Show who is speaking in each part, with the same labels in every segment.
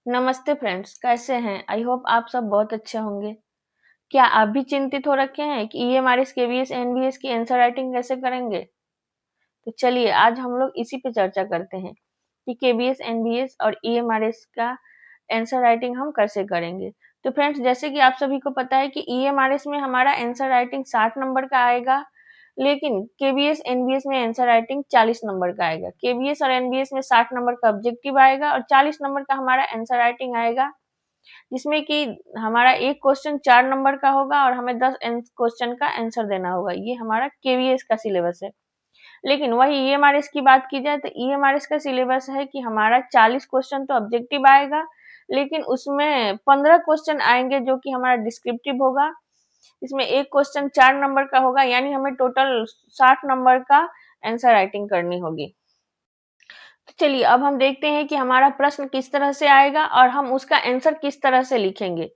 Speaker 1: नमस्ते फ्रेंड्स, कैसे हैं? आई होप आप सब बहुत अच्छे होंगे। क्या आप भी चिंतित हो रखे हैं कि ईएमआरएस, केवीएस, एनबीएस की आंसर राइटिंग कैसे करेंगे? तो चलिए आज हम लोग इसी पे चर्चा करते हैं कि केवीएस, एनबीएस और ईएमआरएस का आंसर राइटिंग हम कैसे करेंगे। तो फ्रेंड्स, जैसे कि आप सभी को पता है कि ईएमआरएस में हमारा आंसर राइटिंग 60 नंबर का आएगा, लेकिन केवीएस, एनबीएस में आंसर राइटिंग 40 नंबर का आएगा। केवीएस और एनबीएस में 60 नंबर का ऑब्जेक्टिव आएगा और 40 नंबर का हमारा आंसर राइटिंग आएगा, जिसमें कि हमारा एक क्वेश्चन 4 नंबर का होगा और हमें 10 क्वेश्चन का आंसर देना होगा। ये हमारा केवीएस का सिलेबस है। लेकिन वही ईएमआरएस की बात की जाए तो ईएमआरएस का सिलेबस है कि हमारा 40 क्वेश्चन तो ऑब्जेक्टिव आएगा, लेकिन उसमें 15 क्वेश्चन आएंगे जो कि हमारा डिस्क्रिप्टिव होगा। इसमें एक क्वेश्चन 4 नंबर का होगा, यानी हमें टोटल 60 नंबर का आंसर राइटिंग करनी होगी। तो चलिए अब हम देखते हैं कि हमारा प्रश्न किस तरह से आएगा और हम उसका आंसर किस तरह से लिखेंगे।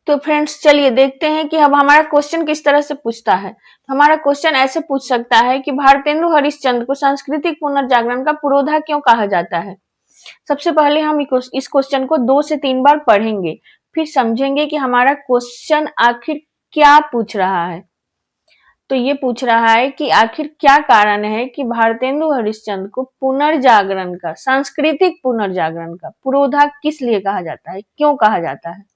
Speaker 1: तो फ्रेंड्स, चलिए देखते हैं कि अब हमारा क्वेश्चन किस तरह से पूछता है। तो हमारा क्वेश्चन ऐसे पूछ सकता है कि भारतेंदु हरिश्चंद्र को सांस्कृतिक पुनर्जागरण का पुरोधा क्यों कहा जाता है। सबसे पहले हम इस क्वेश्चन को 2 से 3 बार पढ़ेंगे, फिर समझेंगे कि हमारा क्वेश्चन आखिर क्या पूछ रहा है। तो ये पूछ रहा है कि आखिर क्या कारण है कि भारतेंदु हरिश्चंद्र को पुनर्जागरण का, सांस्कृतिक पुनर्जागरण का पुरोधा किस लिए कहा जाता है, क्यों कहा जाता है।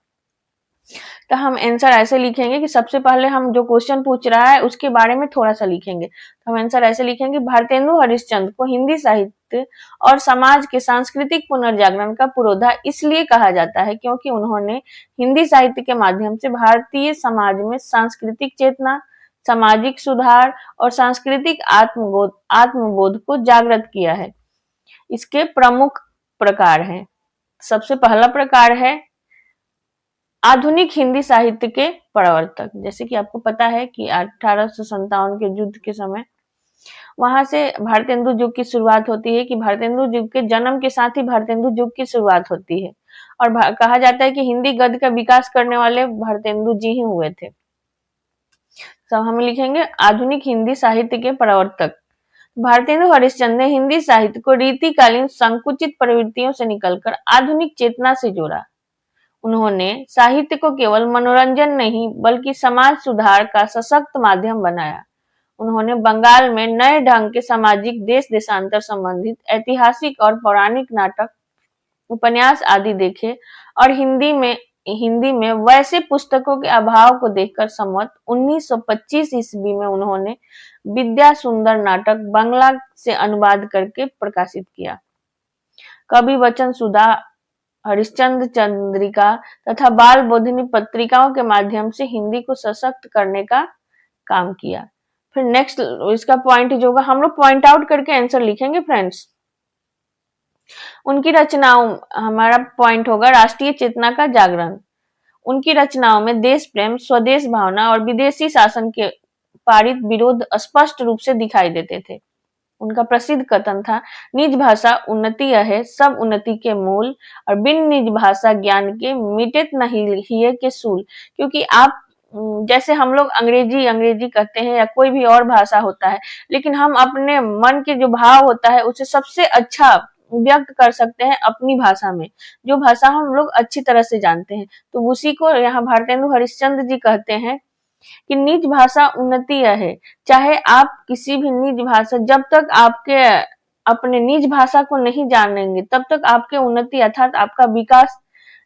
Speaker 1: तो हम आंसर ऐसे लिखेंगे कि सबसे पहले हम जो क्वेश्चन पूछ रहा है उसके बारे में थोड़ा सा लिखेंगे। तो हम आंसर ऐसे लिखेंगे, भारतेंदु हरिश्चंद्र को हिंदी साहित्य और समाज के सांस्कृतिक पुनर्जागरण का पुरोधा इसलिए कहा जाता है क्योंकि उन्होंने हिंदी साहित्य के माध्यम से भारतीय समाज में सांस्कृतिक चेतना, सामाजिक सुधार और सांस्कृतिक आत्मबोध को जागृत किया है। इसके प्रमुख प्रकार हैं। सबसे पहला प्रकार है आधुनिक हिंदी साहित्य के प्रवर्तक। जैसे कि आपको पता है कि 1857 के युद्ध के समय वहां से भारतेंदु युग की शुरुआत होती है, कि भारतेंदु युग के जन्म के साथ ही भारतेंदु युग की शुरुआत होती है और कहा जाता है कि हिंदी गद्य का विकास करने वाले भारतेंदु जी ही हुए थे। तो हम लिखेंगे आधुनिक हिंदी साहित्य के प्रवर्तक। भारतेंदु हरिश्चंद्र ने हिंदी साहित्य को रीतिकालीन संकुचित प्रवृत्तियों से निकलकर आधुनिक चेतना से जोड़ा। उन्होंने साहित्य को केवल मनोरंजन नहीं बल्कि समाज सुधार का सशक्त माध्यम बनाया। उन्होंने बंगाल में नए ढंग के सामाजिक देश देशांतर संबंधित ऐतिहासिक और पौराणिक नाटक, उपन्यास आदि देखे और हिंदी में वैसे पुस्तकों के अभाव को देखकर संवत 1925 ईस्वी में उन्होंने विद्या सुंदर नाटक बांग्ला से अनुवाद करके प्रकाशित किया। कवि वचन सुधा, हरिश्चंद्र चंद्रिका तथा बाल बोधिनी पत्रिकाओं के माध्यम से हिंदी को सशक्त करने का काम किया। फिर नेक्स्ट इसका पॉइंट जो होगा, हम लोग पॉइंट आउट करके आंसर लिखेंगे फ्रेंड्स। उनकी रचनाओं, हमारा पॉइंट होगा राष्ट्रीय चेतना का जागरण। उनकी रचनाओं में देश प्रेम, स्वदेश भावना और विदेशी शासन के पारित विरोध स्पष्ट रूप से दिखाई देते थे। उनका प्रसिद्ध कथन था, निज भाषा उन्नति है सब उन्नति के मूल और बिन निज भाषा ज्ञान के मिटेत नहीं हिय के सूल। क्योंकि आप जैसे हम लोग अंग्रेजी कहते हैं या कोई भी और भाषा होता है, लेकिन हम अपने मन के जो भाव होता है उसे सबसे अच्छा व्यक्त कर सकते हैं अपनी भाषा में, जो भाषा हम लोग अच्छी तरह से जानते हैं। तो उसी को यहाँ भारतेंदु हरिश्चंद्र जी कहते हैं कि निज भाषा उन्नति है। चाहे आप किसी भी निज भाषा, जब तक आपके अपने निज भाषा को नहीं जानेंगे तब तक आपके उन्नति अर्थात आपका विकास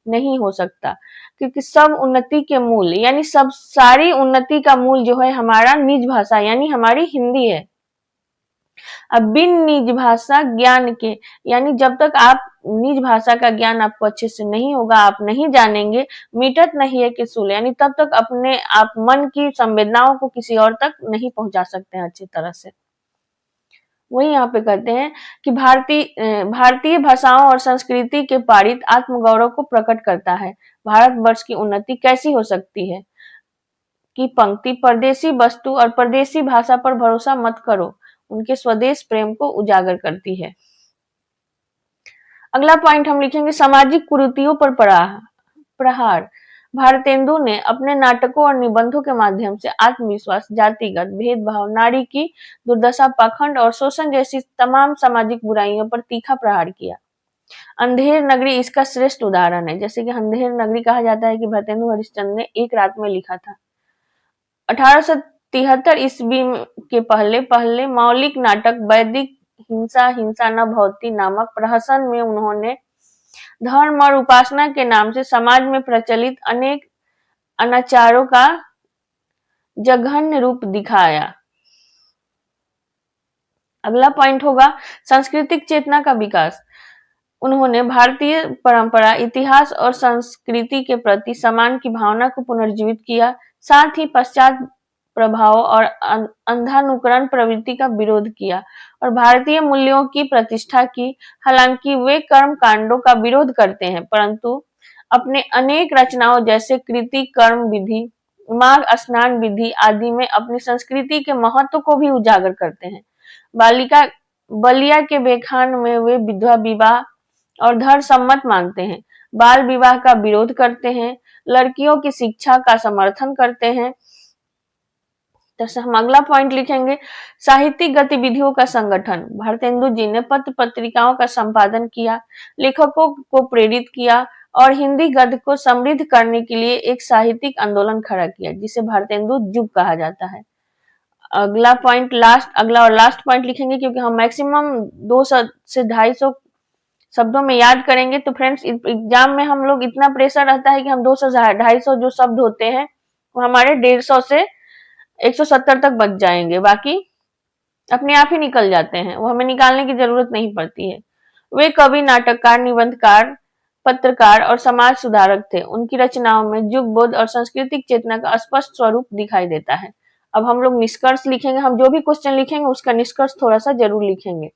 Speaker 1: नहीं हो सकता। क्योंकि सब उन्नति के मूल, यानी सब सारी उन्नति का मूल जो है हमारा निज भाषा यानी हमारी हिंदी है। अब बिन निज भाषा ज्ञान के, यानी जब तक आप निज भाषा का ज्ञान आपको अच्छे से नहीं होगा, आप नहीं जानेंगे, मिटत नहीं है कि सूल, यानी तब तक अपने आप मन की संवेदनाओं को किसी और तक नहीं पहुंचा सकते हैं अच्छी तरह से। वही यहाँ पे कहते हैं कि भारतीय भाषाओं और संस्कृति के पारित आत्मगौरव को प्रकट करता है। भारतवर्ष की उन्नति कैसी हो सकती है कि पंक्ति, परदेशी वस्तु और परदेशी भाषा पर भरोसा मत करो, उनके स्वदेश प्रेम को उजागर करती है। अगला पॉइंट हम लिखेंगे सामाजिक कुरीतियों पर प्रहार। भारतेंदु ने अपने नाटकों और निबंधों के माध्यम से आत्मविश्वास, जातिगत भेदभाव, नारी की दुर्दशा, पाखंड और शोषण जैसी तमाम सामाजिक बुराइयों पर तीखा प्रहार किया। अंधेर नगरी इसका श्रेष्ठ उदाहरण है। जैसे कि अंधेर नगरी कहा जाता है कि भारतेंदु हरिश्चंद्र ने एक रात में लिखा था। 1873 ईस्वी के पहले पहले मौलिक नाटक वैदिक हिंसा हिंसा न भवति नामक प्रहसन में उन्होंने धर्म और उपासना के नाम से समाज में प्रचलित अनेक अनाचारों का जघन्य रूप दिखाया। अगला पॉइंट होगा सांस्कृतिक चेतना का विकास। उन्होंने भारतीय परंपरा, इतिहास और संस्कृति के प्रति सम्मान की भावना को पुनर्जीवित किया। साथ ही पश्चात प्रभाव और अंधानुकरण प्रवृत्ति का विरोध किया और भारतीय मूल्यों की प्रतिष्ठा की। हालांकि वे कर्म कांडों का विरोध करते हैं, परंतु अपने अनेक रचनाओं जैसे कृति कर्म विधि, माघ स्नान विधि आदि में अपनी संस्कृति के महत्व को भी उजागर करते हैं। बलिया के बेखान में वे विधवा विवाह और धर्म सम्मत मानते हैं, बाल विवाह का विरोध करते हैं, लड़कियों की शिक्षा का समर्थन करते हैं। तो हम अगला पॉइंट लिखेंगे साहित्यिक गतिविधियों का संगठन। भारतेंदु जी ने पत्र पत्रिकाओं का संपादन किया, लेखकों को प्रेरित किया और हिंदी गद्य को समृद्ध करने के लिए एक साहित्यिक आंदोलन खड़ा किया, जिसे भारतेंदु युग कहा जाता है। अगला और लास्ट पॉइंट लिखेंगे, क्योंकि हम मैक्सिमम 200 से 250 शब्दों में याद करेंगे। तो फ्रेंड्स, एग्जाम में हम लोग इतना प्रेशर रहता है कि हम 200 से 250 जो शब्द होते हैं वो हमारे 150 से 170 तक बच जाएंगे, बाकी अपने आप ही निकल जाते हैं, वो हमें निकालने की जरूरत नहीं पड़ती है। वे कवि, नाटककार, निबंधकार, पत्रकार और समाज सुधारक थे। उनकी रचनाओं में युग बोध और सांस्कृतिक चेतना का स्पष्ट स्वरूप दिखाई देता है। अब हम लोग निष्कर्ष लिखेंगे। हम जो भी क्वेश्चन लिखेंगे उसका निष्कर्ष थोड़ा सा जरूर लिखेंगे।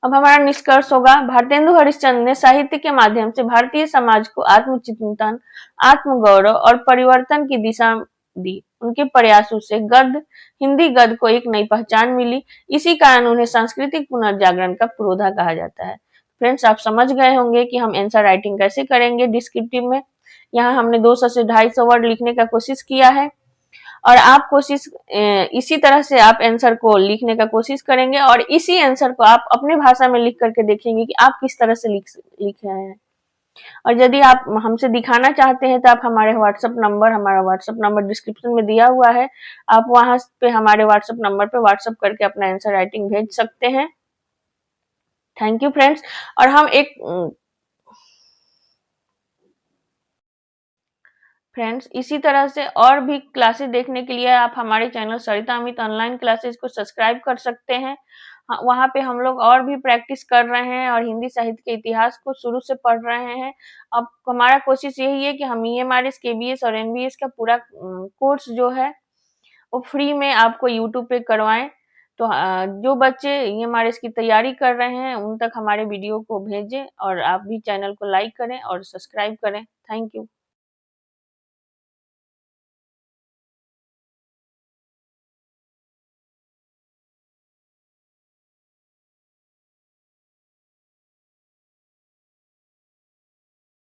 Speaker 1: अब हमारा निष्कर्ष होगा, भारतेंदु हरिश्चंद्र ने साहित्य के माध्यम से भारतीय समाज को आत्मचिंतन, आत्मगौरव और परिवर्तन की दिशा दी। उनके प्रयासों से हिंदी गद्य को एक नई पहचान मिली। इसी कारण उन्हें सांस्कृतिक पुनर्जागरण का पुरोधा कहा जाता है। फ्रेंड्स, आप समझ गए होंगे कि हम आंसर राइटिंग कैसे करेंगे डिस्क्रिप्टिव में। यहाँ हमने 200 से 250 वर्ड लिखने का कोशिश किया है और आप इसी तरह से आप आंसर को लिखने का कोशिश करेंगे और इसी आंसर को आप अपने भाषा में लिख करके देखेंगे कि आप किस तरह से लिख रहे हैं। और यदि आप हमसे दिखाना चाहते हैं तो आप हमारा व्हाट्सएप नंबर डिस्क्रिप्शन में दिया हुआ है, आप वहां पे हमारे व्हाट्सएप नंबर पे व्हाट्सएप करके अपना आंसर राइटिंग भेज सकते हैं। Thank you friends. और हम फ्रेंड्स, इसी तरह से और भी क्लासेस देखने के लिए आप हमारे चैनल सरिता अमित ऑनलाइन क्लासेस को सब्सक्राइब कर सकते हैं। वहां पे हम लोग और भी प्रैक्टिस कर रहे हैं और हिंदी साहित्य के इतिहास को शुरू से पढ़ रहे हैं। अब हमारा कोशिश यही है कि हम EMRS, KBS और NBS का पूरा कोर्स जो है वो फ्री में आपको यूट्यूब पे करवाएं। तो जो बच्चे EMRS की तैयारी कर रहे हैं उन तक हमारे वीडियो को भेजें और आप भी चैनल को लाइक करें और सब्सक्राइब करें। Thank you.